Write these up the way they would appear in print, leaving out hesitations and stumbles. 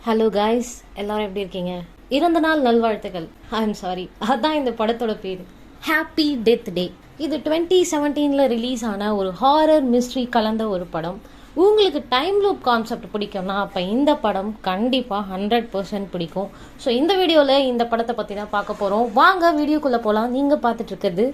Hello guys, எல்லாரும் எப்படி இருக்கீங்க? இறந்த நாள் நல்வாழ்த்துக்கள். ஐ எம் சாரி, அதான் இந்த படத்தோட பேர், ஹாப்பி டெத் டே. இது 2017 ரிலீஸ் ஆன ஒரு ஹாரர் மிஸ்ட்ரி கலந்த ஒரு படம். உங்களுக்கு டைம் லூப் கான்செப்ட் பிடிக்கும்னா அப்போ இந்த படம் கண்டிப்பாக 100% பிடிக்கும். ஸோ இந்த வீடியோவில் இந்த படத்தை பற்றி தான் பார்க்க போகிறோம். வாங்க வீடியோக்குள்ளே போகலாம். நீங்கள் பார்த்துட்டு இருக்கிறது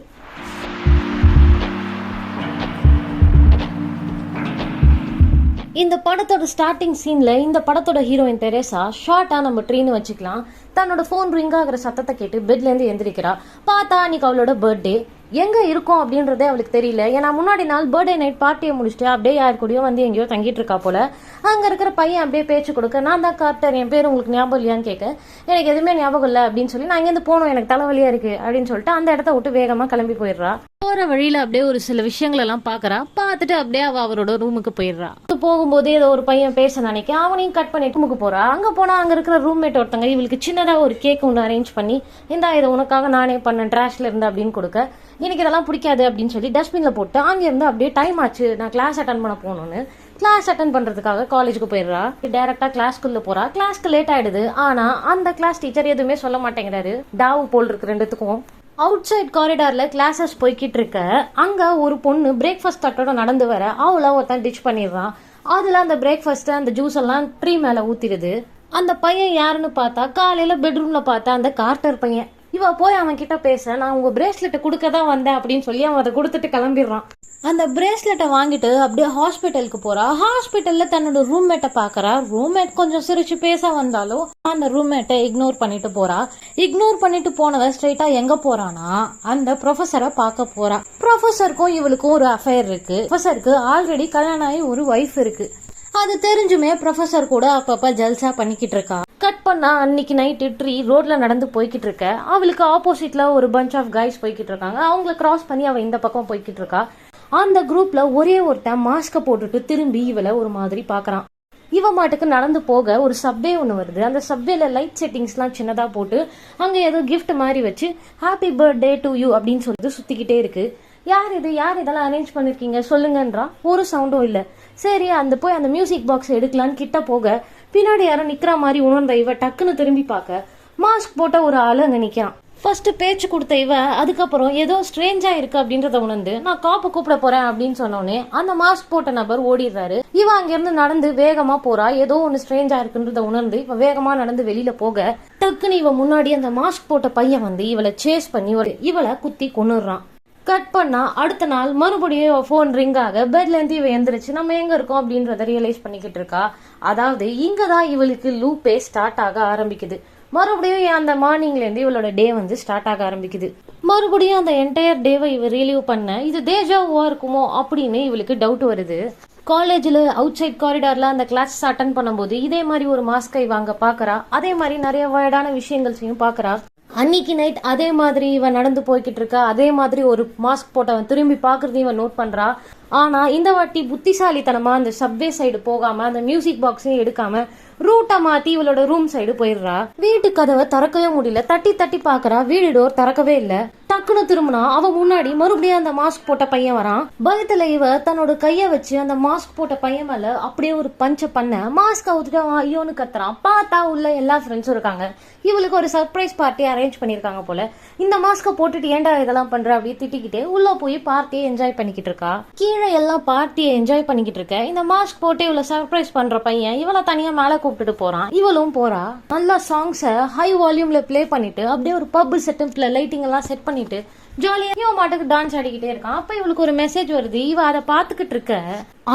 இந்த படத்தோட ஸ்டார்டிங் சீன்ல இந்த படத்தோட ஹீரோயின் தெரேசா ஷார்ட்டா நம்ம ட்ரீன்னு வச்சுக்கலாம், தன்னோட போன் ரிங் ஆகிற சத்தத்தை கேட்டு பெட்ல இருந்து எந்திரிக்கிறா. பார்த்தா அன்னைக்கு அவளோட பர்த்டே. எங்க இருக்கும் அப்படின்றதே அவளுக்கு தெரியல. ஏன்னா முன்னாடி நாள் பர்த்டே நைட் பார்ட்டியை முடிச்சுட்டு அப்படியே யார் கூடயோ வந்து எங்கேயோ தங்கிட்டு இருக்கா போல. அங்க இருக்கிற பையன் அப்படியே பேச்சு கொடுக்க, நான் தான் கார்ட்டர், என் பேர் உங்களுக்கு ஞாபகம் இல்லையான்னு கேட்க, எனக்கு எதுவுமே ஞாபகம் இல்லை அப்படின்னு சொல்லி, நான் இங்கேருந்து போகணும், எனக்கு தலைவலியா இருக்கு அப்படின்னு சொல்லிட்டு அந்த இடத்த விட்டு வேகமா கிளம்பி போயிடுறா. போற வழியில அப்படியே ஒரு சில விஷயங்கள் எல்லாம் பாக்குறா. பார்த்துட்டு அப்படியே அவரோட ரூமுக்கு போயிடுறா. போகும்போது ஏதோ ஒரு பையன் பேச நினைக்க அவனையும் கட் பண்ணி ரூமுக்கு போறா. அங்க போனா அங்க இருக்கிற ரூம்மேட் ஒருத்தங்க இவளுக்கு சின்னதா ஒரு கேக் ஒன்று அரேஞ்ச் பண்ணி, இந்தா இதை உனக்காக நானே பண்ணேன் ட்ராஷ்ல இருந்து அப்படின்னு கொடுக்க, எனக்கு இதெல்லாம் பிடிக்காது அப்படின்னு சொல்லி டஸ்ட்பின்ல போட்டு அங்க இருந்து அப்படியே டைம் ஆச்சு, நான் கிளாஸ் அட்டன் பண்ண போகணும்னு கிளாஸ் அட்டன் பண்றதுக்காக காலேஜுக்கு போயிடுறா. டைரக்டா கிளாஸ்க்குள்ள போறா. கிளாஸ்க்கு லேட் ஆயிடுது. ஆனா அந்த கிளாஸ் டீச்சர் எதுவுமே சொல்ல மாட்டேங்கிறாரு. டாவு போல் இருக்கு ரெண்டுத்துக்கும். அவுட் சைட் காரிடார்ல கிளாஸஸ் போய்கிட்டு இருக்க, அங்க ஒரு பொண்ணு பிரேக்ஃபாஸ்ட் தட்டோட நடந்து வர, அவள ஒருத்தன் டிச் பண்ணிடுறான். அதுல அந்த பிரேக்ஃபாஸ்ட் அந்த ஜூஸ் எல்லாம் ட்ரீ மேல ஊத்திடுது. அந்த பையன் யாருன்னு பார்த்தா காலையில பெட்ரூம்ல பார்த்தா அந்த கார்ட்டர் பையன். இவ போய் அவன் கிட்ட பேச, நான் உங்க பிரேஸ்லெட்டை கொடுக்க தான் வந்தேன் அப்படின்னு சொல்லி அவன் அதை கொடுத்துட்டு கிளம்பிடுறான். அந்த பிரேஸ்லெட்டை வாங்கிட்டு அப்படியே ஹாஸ்பிட்டலுக்கு போறா. ஹாஸ்பிட்டல்ல தன்னோட ரூம்மேட்டை பாக்குறா. ரூம்மேட் கொஞ்சம் சிரிச்சு பேச வந்தாலும் அந்த ரூம்மேட்டை இக்னோர் பண்ணிட்டு போறா. இக்னோர் பண்ணிட்டு போனவ ஸ்ட்ரைட்டா எங்க போறானா அந்த ப்ரொஃபஸரை பார்க்க போறா. ப்ரொஃபஸருக்கும் இவளுக்கும் ஒரு அஃபேர் இருக்கு. ப்ரொஃபஸருக்கு ஆல்ரெடி கல்யாணம் ஆகி ஒரு ஒய்ஃப் இருக்கு. அது தெரிஞ்சுமே ப்ரொஃபஸர் கூட அப்பப்ப ஜல்சா பண்ணிக்கிட்டு இருக்கா. கட் பண்ணா அன்னைக்கு நைட்டு ட்ரீ ரோட்ல நடந்து போய்கிட்டு இருக்க, அவளுக்கு ஆப்போசிட்ல ஒரு பஞ்ச் ஆஃப் கைஸ் போய்கிட்டு இருக்காங்க. அவங்கள கிராஸ் பண்ணி அவ இந்த பக்கம் போய்கிட்டு இருக்கா. அந்த குரூப்ல ஒரே ஒருத்தன் மாஸ்க போட்டுட்டு திரும்பி இவளை ஒரு மாதிரி பாக்குறான். இவ மாட்டுக்கு நடந்து போக ஒரு சப்வே ஒன்று வருது. அந்த சப்வேல லைட் செட்டிங்ஸ்லாம் சின்னதா போட்டு அங்க ஏதோ கிஃப்ட் மாதிரி வச்சு ஹாப்பி பர்த்டே டு யூ அப்படின்னு சொல்லிட்டு சுத்திக்கிட்டே இருக்கு. யார் இது, யார் இதெல்லாம் அரேஞ்ச் பண்ணிருக்கீங்க சொல்லுங்கன்றா. ஒரு சவுண்டும் இல்ல. சரி அந்த போய் அந்த மியூசிக் பாக்ஸ் எடுக்கலான்னு கிட்ட போக, பின்னாடி யாரும் நிக்கிற மாதிரி உணர்ந்த இவ டக்குன்னு திரும்பி பார்க்க, மாஸ்க் போட்ட ஒரு ஆளு அங்க நிக்கிறான். ஃபர்ஸ்ட் பேச்சு கொடுத்த இவ அதுக்கப்புறம் ஏதோ ஸ்ட்ரேஞ்சா இருக்கு அப்படின்றத உணர்ந்து, நான் காப்பு கூப்பிட போறேன் அப்படின்னு சொன்னோடனே அந்த மாஸ்க் போட்ட நபர் ஓடிடுறாரு. இவ அங்கிருந்து நடந்து வேகமா போறா. ஏதோ ஒன்னு ஸ்ட்ரேஞ்சா இருக்குன்றத உணர்ந்து இவ வேகமா நடந்து வெளியில போக, டக்குன்னு இவ முன்னாடி அந்த மாஸ்க் போட்ட பையன் வந்து இவளை சேஸ் பண்ணி இவளை குத்தி கொன்னுடுறான். கட் பண்ணா அடுத்த நாள் மறுபடியும் போன் ரிங் ஆக, பெட்ல இருந்து இவ எந்திரிச்சு நம்ம எங்க இருக்கோம் அப்படின்றத ரியலைஸ் பண்ணிக்கிட்டு இருக்கா. அதாவது இங்கதான் இவளுக்கு லூப்பே ஸ்டார்ட் ஆக ஆரம்பிக்குது. மறுபடியும் அந்த மார்னிங்ல இருந்து இவளோட டே வந்து ஸ்டார்ட் ஆக ஆரம்பிக்குது. மறுபடியும் அந்த என்டையர் டேவை இவ ரிலீவ் பண்ண, இது தேஜாவா இருக்குமோ அப்படின்னு இவளுக்கு டவுட் வருது. காலேஜ்ல அவுட் சைட் காரிடார்ல அந்த கிளாஸஸ் அட்டன் பண்ணும்போது இதே மாதிரி ஒரு மாஸ்கை வாங்க பாக்குறா. அதே மாதிரி நிறைய வயடான விஷயங்களையும் பாக்குறா. அன்னைக்கு நைட் அதே மாதிரி இவன் நடந்து போய்கிட்டு இருக்கா. அதே மாதிரி ஒரு மாஸ்க் போட்டவன் திரும்பி பாக்குறதையும் இவன் நோட் பண்றா. ஆனா இந்த வாட்டி புத்திசாலித்தனமா அந்த சப்வே சைடு போகாம அந்த மியூசிக் பாக்ஸையும் எடுக்காம ரூட்டை மாத்தி இவளோட ரூம் சைடு போயிடுறா. வீட்டு கதவை திறக்கவே முடியல. தட்டி தட்டி பாக்குறா. வீடு டோர் திறக்கவே இல்ல. டக்குன்னு திரும்பினா அவ முன்னாடி மறுபடியும் அந்த மாஸ்க் போட்ட பையன் வரான். பயத்துல இவ தன்னோட கைய வச்சு அந்த மாஸ்க் போட்ட பையன் மேல அப்படியே ஒரு பஞ்ச பண்ண, மாஸ்க் அவுத்துட்டு அவன் ஐயோன்னு கத்துறான். பார்த்தா உள்ள எல்லா ஃப்ரெண்ட்ஸும் இருக்காங்க. இவளுக்கு ஒரு சர்ப்ரைஸ் பார்ட்டி அரேஞ்ச் பண்ணிருக்காங்க போல. இந்த மாஸ்க போட்டுட்டு ஏன்டா இதெல்லாம் பண்ற அப்படி திட்டிக்கிட்டே உள்ள போய் பார்ட்டியை என்ஜாய் பண்ணிக்கிட்டு இருக்கா. கீழே எல்லாம் பார்ட்டியை என்ஜாய் பண்ணிக்கிட்டு இருக்க, இந்த மாஸ்க் போட்டு இவளை சர்ப்ரைஸ் பண்ற பையன் இவளை தனியா மேல கூப்பிட்டுட்டு போறான். இவளும் போறா. நல்லா சாங்ஸை ஹை வால்யூம்ல பிளே பண்ணிட்டு அப்படியே ஒரு பப் செட்டப்ல லைட்டிங் எல்லாம் செட் பண்ணிட்டு ஜாலியா இவ மாட்டுக்கு டான்ஸ் ஆடிக்கிட்டே இருக்கான். அப்ப இவளுக்கு ஒரு மெசேஜ் வருது. இவ அதை பாத்துக்கிட்டு இருக்க,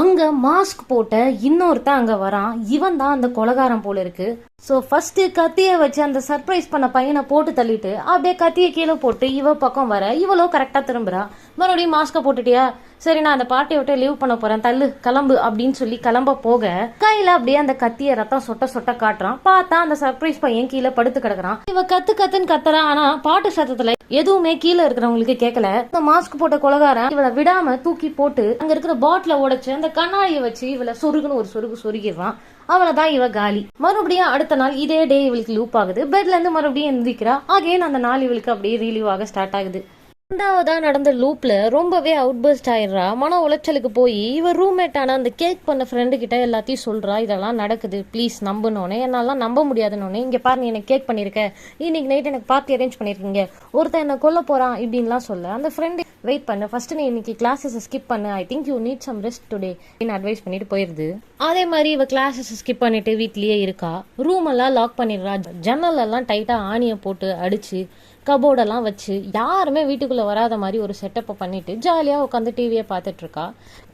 அங்க மாஸ்க் போட்ட இன்னொருத்த அங்க வரான். இவன் தான் அந்த கொலகாரம் போல இருக்கு. சோ ஃபர்ஸ்ட் கத்திய வச்சு அந்த சர்ப்ரைஸ் பண்ண பையனை போட்டு தள்ளிட்டு அப்படியே கத்திய கீழே போட்டு இவ பக்கம் வர, இவளோ கரெக்டா திரும்புறா. மறுபடியும் மாஸ்க போட்டுட்டியா, சரி நான் அந்த பார்ட்டியை விட்டு லீவ் பண்ண போறேன், தள்ளு கிளம்பு அப்படின்னு சொல்லி கிளம்ப போக, கையில அப்படியே அந்த கத்திய ரத்தம் சொட்ட சொட்ட காட்டுறான். பார்த்தா அந்த சர்ப்ரைஸ் பையன் கீழே படுத்து கிடக்குறான். இவ கத்து கத்துன்னு கத்துறா. ஆனா பாட்டு சத்தத்துல எதுவுமே கீழே இருக்கிறவங்களுக்கு கேட்கல. இந்த மாஸ்க் போட்ட கொலகாரன் இவளை விடாம தூக்கி போட்டு அங்க இருக்கிற பாட்டில உடைச்சு அந்த கண்ணாடியை வச்சு இவளை சொருகுன்னு ஒரு சொருகிடுறான். அவளதான் இவ காலி. மறுபடியும் அடுத்த நாள் இதே டே இவளுக்கு லூப் ஆகுது. பெட்ல இருந்து மறுபடியும் எந்திரிக்கிறா. அகைன் அந்த நாள் இவளுக்கு அப்படியே ரிலீவ் ஆக ஸ்டார்ட் ஆகுது. ரெண்டாவதா நடந்த லூப்ல ரொம்பவே அவுட் பர்ஸ்ட் ஆயிடுறா. மன உளைச்சலுக்கு போய் இவ ரூம்மேட் ஆன அந்த கேக் பண்ண ஃப்ரெண்டு கிட்ட எல்லாத்தையும் சொல்றா, இதெல்லாம் நடக்குது ப்ளீஸ் நம்புனோடனே. என்னாலாம் நம்ப முடியாதுன்னு. இங்க பாரு, நீ எனக்கு கேக் பண்ணிருக்க, இன்னைக்கு நைட் எனக்கு பார்ட்டி அரேஞ்ச் பண்ணிருக்கீங்க, ஒருத்தன் என்ன கொல்ல போறான் இப்படின்லாம் சொல்ல அந்த ஃப்ரெண்டு வெயிட் பண்ணு, ஃபர்ஸ்ட் நீ இன்னைக்கு கிளாஸஸ் ஸ்கிப் பண்ணு, I think you need some rest today அப்படின்னு அட்வைஸ் பண்ணிட்டு போயிருது. அதே மாதிரி இவ கிளாஸஸ் ஸ்கிப் பண்ணிட்டு வீட்லயே இருக்கா. ரூம் எல்லாம் லாக் பண்ணிடுறா. ஜன்னல் எல்லாம் டைட்டா ஆணியை போட்டு அடிச்சு கபோர்டெல்லாம் வச்சு யாருமே வீட்டுக்குள்ள வராத மாதிரி ஒரு செட்டப்பை பண்ணிட்டு ஜாலியா உட்காந்து டிவியை பார்த்துட்டு இருக்கா.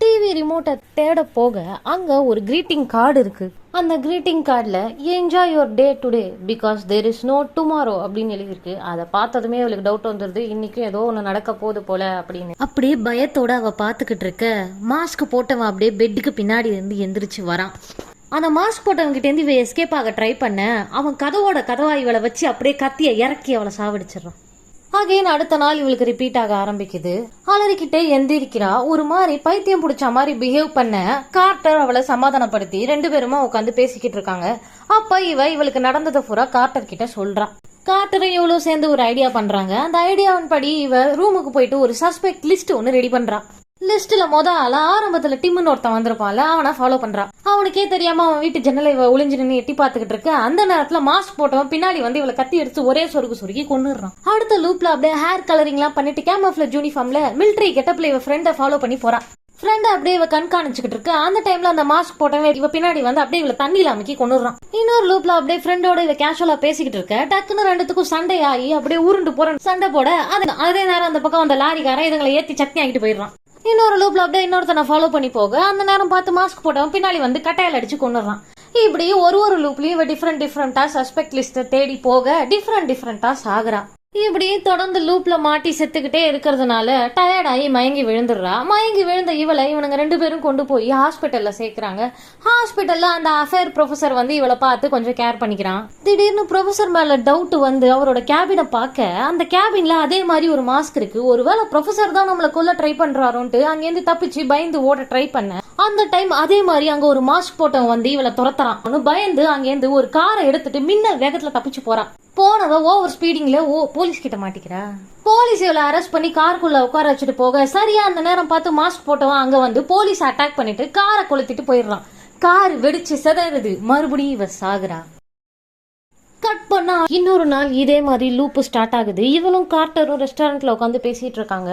டிவி ரிமோட்டை தேட போக அங்க ஒரு கிரீட்டிங் கார்டு இருக்கு. அந்த கிரீட்டிங் கார்டில் enjoy your day today because there is no tomorrow அப்படின்னு எழுதியிருக்கு. அதை பார்த்ததுமே அவளுக்கு டவுட் வந்துடுது, இன்னைக்கும் ஏதோ ஒன்று நடக்க போகுது போல அப்படின்னு. அப்படியே பயத்தோட அவ பார்த்துக்கிட்டு இருக்க மாஸ்க் போட்டவன் அப்படியே பெட்டுக்கு பின்னாடி இருந்து எந்திரிச்சு வரான். அந்த மாஸ்க் போட்டவங்கிட்டேருந்து இவ எஸ்கேப் ஆக ட்ரை பண்ண அவன் கதவா இவளை வச்சு அப்படியே கத்தியை இறக்கி அவளை சாவடிச்சிடறான். அகைன் அடுத்த நாள் இவளுக்கு ரிப்பீட் ஆக ஆரம்பிக்குது. அலறிக்கிட்டே எந்திரிக்கிறா. ஒரு மாதிரி பைத்தியம் பிடிச்ச மாதிரி பிஹேவ் பண்ண கார்ட்டர் அவளை சமாதானப்படுத்தி 2 பேருமா உட்காந்து பேசிக்கிட்டு இருக்காங்க. அப்ப இவளுக்கு நடந்ததை பூரா கார்ட்டர் கிட்ட சொல்றா. கார்ட்டரும் இவளும் சேர்ந்து ஒரு ஐடியா பண்றாங்க. அந்த ஐடியாவின் படி இவ ரூமுக்கு போயிட்டு ஒரு சஸ்பெக்ட் லிஸ்ட் ஒன்னு ரெடி பண்றா. லிஸ்ட்ல ஆரம்பத்துல டிம்னு ஒருத்தன் வந்திருப்பான்ல, அவனை ஃபாலோ பண்றான். அவனுக்கே தெரியாம அவன் வீட்டு ஜன்னலை ஒளிஞ்சு நின்று எட்டி பாத்துக்கிட்டு இருக்கு. அந்த நேரத்துல மாஸ்க் போட்டவன் பின்னாடி வந்து இவளை கத்தி எடுத்து ஒரே சொருகி கொண்டுறான். அடுத்த லூப்ல அப்படியே ஹேர் கலரிங் எல்லாம் பண்ணிட்டு கேமோஃபிளேஜ் யூனிஃபார்ம்ல மிலிட்டரி கெட்டப்ல இவ ஃப்ரெண்டை ஃபாலோ பண்ணி போறான். ஃப்ரெண்ட் அப்படியே இவ கண்காணிச்சுக்கிட்டு இருக்கு. அந்த டைம்ல அந்த மாஸ்க் போட்டவன் இவ பின்னாடி வந்து அப்படியே இவளை தண்ணியில அமைக்கி கொண்டுறான். இன்னொரு லூப்ல அப்படியே ஃப்ரெண்டோட இவ கேஷுவலா பேசிக்கிட்டு இருக்க. டக்குன்னு 2த்துக்கும் சண்டை ஆகி அப்படியே உருண்டு போற. சண்டை போட அதே நேரம் அந்த பக்கம் அந்த லாரிக்காரன் இதுங்களை ஏத்தி சட்னி ஆகிட்டு போயிடுறான். இன்னொரு லூப்ல அப்படியே இன்னொருத்தனை ஃபாலோ பண்ணி போக அந்த நேரம் பார்த்து மாஸ்க் போட்டவன் பின்னாடி வந்து கட்டையால் அடிச்சு கொண்டுறான். இப்படி ஒரு லூப்லயும் இவ டிஃப்ரெண்டா சஸ்பெக்ட் லிஸ்ட தேடி போக டிஃப்ரெண்டா சாகுறா. இப்படி தொடர்ந்து லூப்ல மாட்டி செத்துக்கிட்டே இருக்கிறதுனால டயர்டாகி மயங்கி விழுந்துடுறா. மயங்கி விழுந்த இவனுங்க 2 பேரும் கொண்டு போய் ஹாஸ்பிட்டல்ல சேர்க்கிறாங்க. ஹாஸ்பிட்டல்ல அந்த அஃபேர் ப்ரொஃபசர் வந்து இவளை பார்த்து கொஞ்சம் கேர் பண்ணிக்கிறான். திடீர்னு ப்ரொஃபசர் மேல டவுட் வந்து அவரோட கேபினை பார்க்க அந்த கேபின்ல அதே மாதிரி ஒரு மாஸ்க் இருக்கு. ஒருவேளை ப்ரொஃபசர் தான் நம்மளை கொல்ல ட்ரை பண்றாரோன்ட்டு அங்கேருந்து தப்பிச்சு பயந்து ஓட ட்ரை பண்ண அந்த டைம் அதே மாதிரி அங்க ஒரு மாஸ்க் போட்டவன் வந்து இவளை துரத்துறான். பயந்து அங்கேருந்து ஒரு காரை எடுத்துட்டு மின்னல் வேகத்துல தப்பிச்சு போறான். போனவ ஓவர் ஸ்பீடிங்ல போலீஸ் கிட்ட மாட்டிக்கிறா. போலீஸ் இவளை அரெஸ்ட் பண்ணி காருக்குள்ள உட்கார வச்சுட்டு போக சரியா அந்த நேரம் பார்த்து மாஸ்க் போட்டவன் அங்க வந்து போலீஸ் அட்டாக் பண்ணிட்டு காரை கொளுத்திட்டு போயிடுறான். கார் வெடிச்சு சிதறுது. மறுபடியும் இவ சாகுறா. கட் பண்ணா இன்னொரு நாள் இதே மாதிரி லூப்பு ஸ்டார்ட் ஆகுது. இவளும் கார்ட்டரும் ரெஸ்டாரண்ட்ல உட்காந்து பேசிட்டு இருக்காங்க.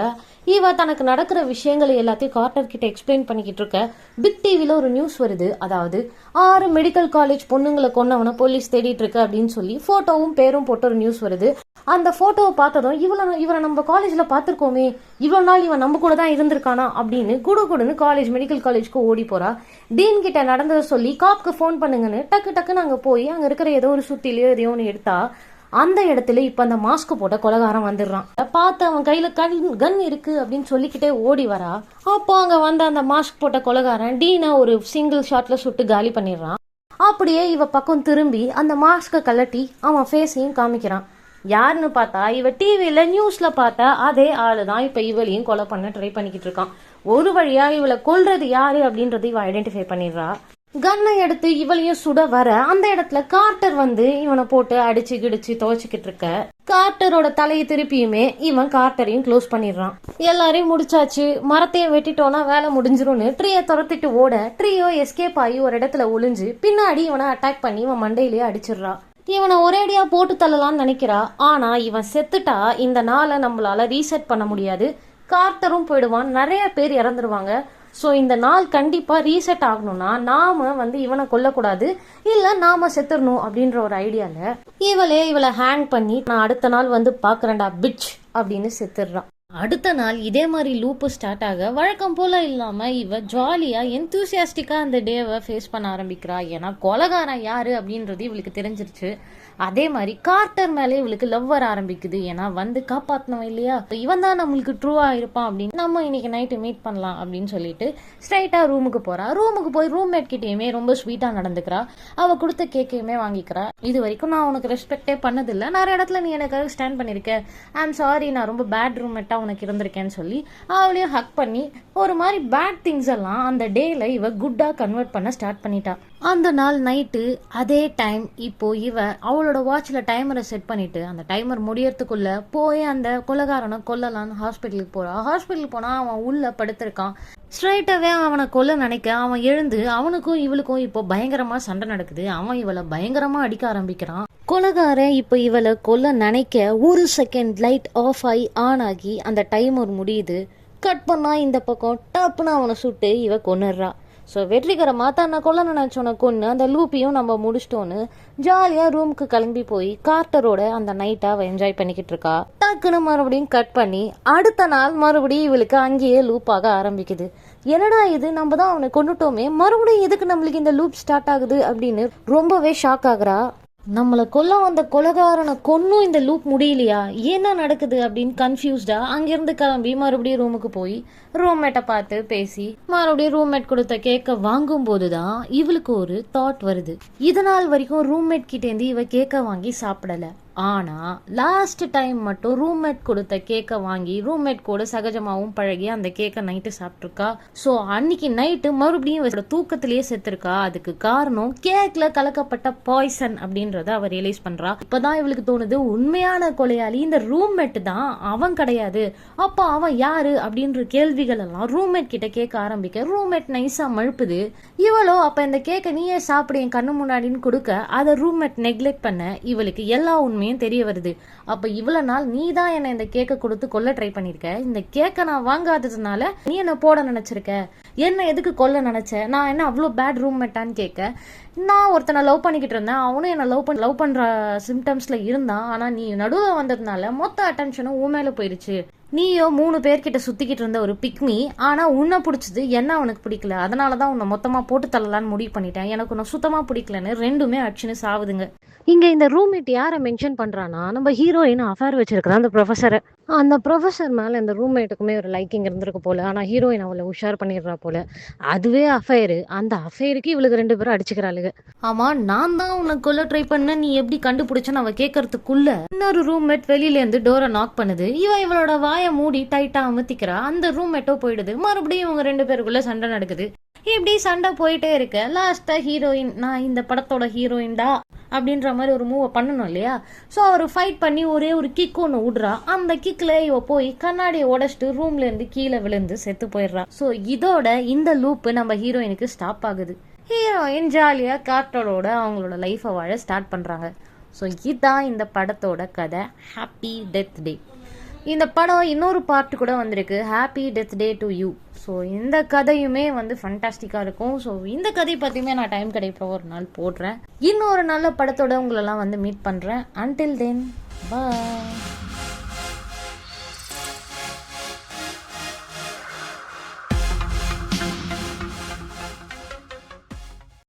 இவ தனக்கு நடக்கிற விஷயங்களை எல்லாத்தையும் கார்ட்டர் கிட்ட எக்ஸ்பிளைன் பண்ணிக்கிட்டு இருக்க பிக் டிவில ஒரு நியூஸ் வருது. அதாவது 6 மெடிக்கல் காலேஜ் பொண்ணுங்களை கொன்னவன போலீஸ் தேடிட்டு இருக்கு அப்படின்னு சொல்லி போட்டோவும் பேரும் போட்ட ஒரு நியூஸ் வருது. அந்த போட்டோவை பார்த்ததும் இவரை நம்ம காலேஜ்ல பாத்திருக்கோமே, இவ்வளவு நாள் இவன் நம்ம கூட தான் இருந்திருக்கானா அப்படின்னு குடுன்னு காலேஜ் மெடிக்கல் காலேஜ்க்கு ஓடி போறா. டீன் கிட்ட நடந்ததை சொல்லி காப்க்கு போன் பண்ணுங்கன்னு டக்குன்னு அங்க போய் அங்க இருக்கிற ஏதோ ஒரு சுத்திலையோ எதையோ ஒன்று எடுத்தா அந்த இடத்துல இப்ப அந்த மாஸ்க் போட்ட கொலகாரம் வந்துடுறான். பார்த்து அவன் கையில கன் இருக்கு அப்படின்னு சொல்லிக்கிட்டே ஓடி வரா. அப்போ அங்க வந்த அந்த மாஸ்க் போட்ட கொலகாரன் டீனை ஒரு சிங்கிள் ஷாட்ல சுட்டு காலி பண்ணிடுறான். அப்படியே இவ பக்கம் திரும்பி அந்த மாஸ்க கலட்டி அவன் ஃபேஸையும் காமிக்கிறான். யாருன்னு பார்த்தா இவ டிவியில நியூஸ்ல பார்த்தா அதே ஆளுதான் இப்ப இவளையும் கொலை பண்ண ட்ரை பண்ணிக்கிட்டு இருக்கான். ஒரு வழியா இவளை கொல்றது யாரு அப்படின்றது இவ ஐடென்டிஃபை பண்ணிடுறா. கன்னை எடுத்து இவளையும் சுட வர அந்த இடத்துல கார்ட்டர் வந்து இவனை போட்டு அடிச்சு கிடிச்சு துவைச்சுக்கிட்டு இருக்க. கார்ட்டரோட தலையை திருப்பியுமே இவன் கார்ட்டரையும் க்ளோஸ் பண்ணிடுறான். எல்லாரையும் முடிச்சாச்சு, மரத்தையும் வெட்டிட்டோம்னா வேலை முடிஞ்சிரும்னு ட்ரீயை துரத்திட்டு ஓட ட்ரீயோ எஸ்கேப் ஆகி ஒரு இடத்துல ஒளிஞ்சு பின்னாடி இவனை அட்டாக் பண்ணி இவன் மண்டையிலேயே அடிச்சிடுறா. இவனை ஒரேடியா போட்டு தள்ளலாம்னு நினைக்கிறா. ஆனா இவன் செத்துட்டா இந்த நாளை நம்மளால ரீசெட் பண்ண முடியாது. கார்ட்டரும் போயிடுவான், நிறைய பேர் இறந்துருவாங்க. ஸோ இந்த நாள் கண்டிப்பா ரீசெட் ஆகணும்னா நாம வந்து இவனை கொல்லக்கூடாது, இல்ல நாம செத்துடணும் அப்படின்ற ஒரு ஐடியால இவளை ஹேங் பண்ணி நான் அடுத்த நாள் வந்து பாக்குறேன்டா பிட்ச் அப்படின்னு செத்துடுறான். அடுத்த நாள் இதே மாதிரி லூப்பு ஸ்டார்ட் ஆக வழக்கம் போல இல்லாம இவ ஜாலியா எந்தூசியாஸ்டிக்கா அந்த டேவை ஃபேஸ் பண்ண ஆரம்பிக்கிறா. ஏன்னா கொலகாரன் யாரு அப்படின்றது இவளுக்கு தெரிஞ்சிருச்சு. அதே மாதிரி கார்ட்டர் மேலே இவளுக்கு லவ் வர ஆரம்பிக்குது. ஏன்னா வந்து காப்பாத்தனவன் இல்லையா, இவன் தான் நம்மளுக்கு ட்ரூவா இருப்பான் அப்படின்னு நம்ம இன்னைக்கு நைட்டு மீட் பண்ணலாம் அப்படின்னு சொல்லிட்டு ஸ்ட்ரைட்டா ரூமுக்கு போறா. ரூமுக்கு போய் ரூம்மேட் கிட்டயுமே ரொம்ப ஸ்வீட்டா நடந்துக்கிறா. அவ கொடுத்த கேக்கையுமே வாங்கிக்கிறா. இது வரைக்கும் நான் உனக்கு ரெஸ்பெக்டே பண்ணதில்லை, நிறைய இடத்துல நீ எனக்காக ஸ்டாண்ட் பண்ணிருக்க, ஐ எம் சாரி, நான் ரொம்ப பேட் ரூம்மேட்டா உனக்கு இருந்திருக்கேன்னு சொல்லி அவளையும் ஹக் பண்ணி ஒரு மாதிரி பேட் திங்ஸ் எல்லாம் அந்த டேல இவ குட்டா கன்வெர்ட் பண்ண ஸ்டார்ட் பண்ணிட்டா. அந்த நாள் நைட்டு அதே டைம் இப்போ இவ அவளோட வாட்ச்ல டைமரை செட் பண்ணிட்டு அந்த டைமர் முடியறதுக்குள்ள போய் அந்த கொலைகாரனை கொல்லலான்னு ஹாஸ்பிட்டலுக்கு போறா. ஹாஸ்பிட்டலுக்கு போனா அவன் உள்ள படுத்திருக்கான். ஸ்ட்ரைட்டாவே அவனை கொல்ல நினைக்க அவன் எழுந்து அவனுக்கும் இவளுக்கும் இப்போ பயங்கரமா சண்டை நடக்குது. அவன் இவளை பயங்கரமா அடிக்க ஆரம்பிக்கிறான். கொலைகாரன் இப்போ இவளை கொல்ல நினைக்க ஒரு செகண்ட் லைட் ஆஃப் ஆகி ஆன் ஆகி அந்த டைமர் முடியுது. கட் பண்ணா இந்த பக்கம் டப்புன்னு அவனை சுட்டு இவ கொன்னுடுறா. ஸோ வெற்றிகரமாக தன்னை கொல்ல நினைச்சோன்னு கொன்று அந்த லூப்பையும் நம்ம முடிச்சிட்டோன்னு ஜாலியாக ரூமுக்கு கிளம்பி போய் கார்ட்டரோட அந்த நைட்டை அவள் என்ஜாய் பண்ணிக்கிட்டு இருக்கா. டக்குன்னு மறுபடியும் கட் பண்ணி அடுத்த நாள் மறுபடியும் இவளுக்கு அங்கேயே லூப் ஆக ஆரம்பிக்குது. என்னடா இது, நம்ம தான் அவனை கொண்டுட்டோமே, மறுபடியும் எதுக்கு நம்மளுக்கு இந்த லூப் ஸ்டார்ட் ஆகுது அப்படின்னு ரொம்பவே ஷாக் ஆகுறா. நம்மளை கொல்ல வந்த கொலைகாரனை கொன்னும் இந்த லூப் முடியலையா, என்ன நடக்குது அப்படின்னு கன்ஃபியூஸ்டா அங்கிருந்து கிளம்பி மறுபடியும் ரூமுக்கு போய் ரூம்மேட்டை பார்த்து பேசி மறுபடியும் ரூம்மேட் கொடுத்த கேக்க வாங்கும் போதுதான் இவளுக்கு ஒரு தாட் வருது. இதனால் வரைக்கும் ரூம்மேட் கிட்டேருந்து இவ கேக்க வாங்கி சாப்பிடல. ஆனா லாஸ்ட் டைம் மட்டும் ரூம்மேட் கொடுத்த கேக்க வாங்கி ரூம்மேட் கூட சகஜமாவும் பழகி அந்த கேக்க நைட்டு சாப்பிட்டுருக்கா. சோ அன்னைக்கு நைட்டு மறுபடியும் தூக்கத்திலேயே செத்துருக்கா. அதுக்கு காரணம் கேக்ல கலக்கப்பட்ட பாய்சன் அப்படின்றத அவ ரியலைஸ் பண்றா. இப்பதான் இவளுக்கு தோணுது, உண்மையான கொலையாளி இந்த ரூம்மேட் தான், அவன் கிடையாது. அப்ப அவன் யாரு அப்படின்ற கேள்விகள் எல்லாம் ரூம்மேட் கிட்ட கேட்க ஆரம்பிக்க ரூம்மேட் நைஸா மழுப்புது. இவளோ அப்ப இந்த கேக்க நீயே சாப்பிடு என் கண்ணு முன்னாடின்னு கொடுக்க அதை ரூம்மேட் நெக்லெக்ட் பண்ண இவளுக்கு எல்லா உண்மையும் தெரிய வருது. அப்ப இவ்வளவு நாள் நீ தான் என்ன இந்த கேக்க கொடுத்து கொல்ல ட்ரை பண்ணிருக்க, இந்த கேக்க நான் வாங்காததுனால நீ என்ன போட நினைச்சிருக்க, என்ன எதுக்கு கொல்ல நினைச்ச, நான் என்ன அவ்வளவு பேட் ரூம்மேட்டான்னு கேட்க, நான் ஒருத்தனை லவ் பண்ணிக்கிட்டு இருந்தேன், அவனும் என்ன லவ் பண்ற சிம்டம்ஸ்ல இருந்தான், ஆனா நீ நடுவில் வந்ததுனால மொத்த அட்டென்ஷனும் உன் மேல போயிருச்சு. நீயோ 3 பேர்கிட்ட சுத்திக்கிட்டு இருந்த ஒரு பிக்மி, ஆனா உன்னை பிடிச்சது என்ன அவனுக்கு பிடிக்கல, அதனாலதான் உன்னை மொத்தமா போட்டு தள்ளலான்னு முடிவு பண்ணிட்டேன், எனக்கு உன்னை சுத்தமா பிடிக்கலன்னு ரெண்டுமே அடிச்சுன்னு சாவுதுங்க. இங்க இந்த ரூம்மேட் யாரை மென்ஷன் பண்றானா, நம்ம ஹீரோயின் அஃபேர் வச்சிருக்கிற அந்த ப்ரொஃபஸரை. அந்த ப்ரொஃபஸர் மேல இந்த ரூம்மேட்டுக்குமே ஒரு லைக்கிங் இருந்திருக்கு போல. ஆனா ஹீரோயின் அவளை உஷார் பண்ணிடுறா போல. அதுவே அஃபேரு. அந்த அஃபேருக்கு இவளுக்கு 2 பேரும் அடிச்சுக்கிறாளுங்க. ஆமா, நான் தான் உனக்கு கொல்ல ட்ரை பண்ண, நீ எப்படி கண்டுபிடிச்சன்னு அவ கேட்கறதுக்குள்ள இன்னொரு ரூம்மேட் வெளியில இருந்து டோரை நாக் பண்ணுது. இவளோட வாயை மூடி டைட்டா அமுத்திக்கிறா. அந்த ரூம்மேட்டோ போயிடுது. மறுபடியும் இவங்க 2 பேருக்குள்ள சண்டை நடக்குது. இப்படி சண்டை போயிட்டே இருக்க லாஸ்டா ஹீரோயின், நான் இந்த படத்தோட ஹீரோயின்டா அப்படின்ற மாதிரி ஒரு மூவை பண்ணணும் இல்லையா. ஸோ அவர் ஃபைட் பண்ணி ஒரே ஒரு கிக் ஒன்று விடுறா. அந்த கிக்ல இவ போய் கண்ணாடியை உடைச்சிட்டு ரூம்ல இருந்து கீழே விழுந்து செத்து போயிடுறா. ஸோ இதோட இந்த லூப் நம்ம ஹீரோயினுக்கு ஸ்டாப் ஆகுது. ஹீரோயின் ஜாலியா கார்ட்டரோட அவங்களோட லைஃபை வாழ ஸ்டார்ட் பண்றாங்க. ஸோ இதுதான் இந்த படத்தோட கதை, ஹாப்பி டெத் டே. இந்த படம் இன்னொரு பார்ட் கூட வந்திருக்கு, happy death day to you. So இந்த கதையுமே ஃபண்டாஸ்டிக்காக இருக்கும். ஸோ இந்த கதையை பற்றியுமே நான் டைம் கிடைப்ப ஒரு நாள் போடுறேன். இன்னொரு நல்ல படத்தோட உங்களெல்லாம் மீட் பண்ணுறேன். அன்டில் தென் பாய்.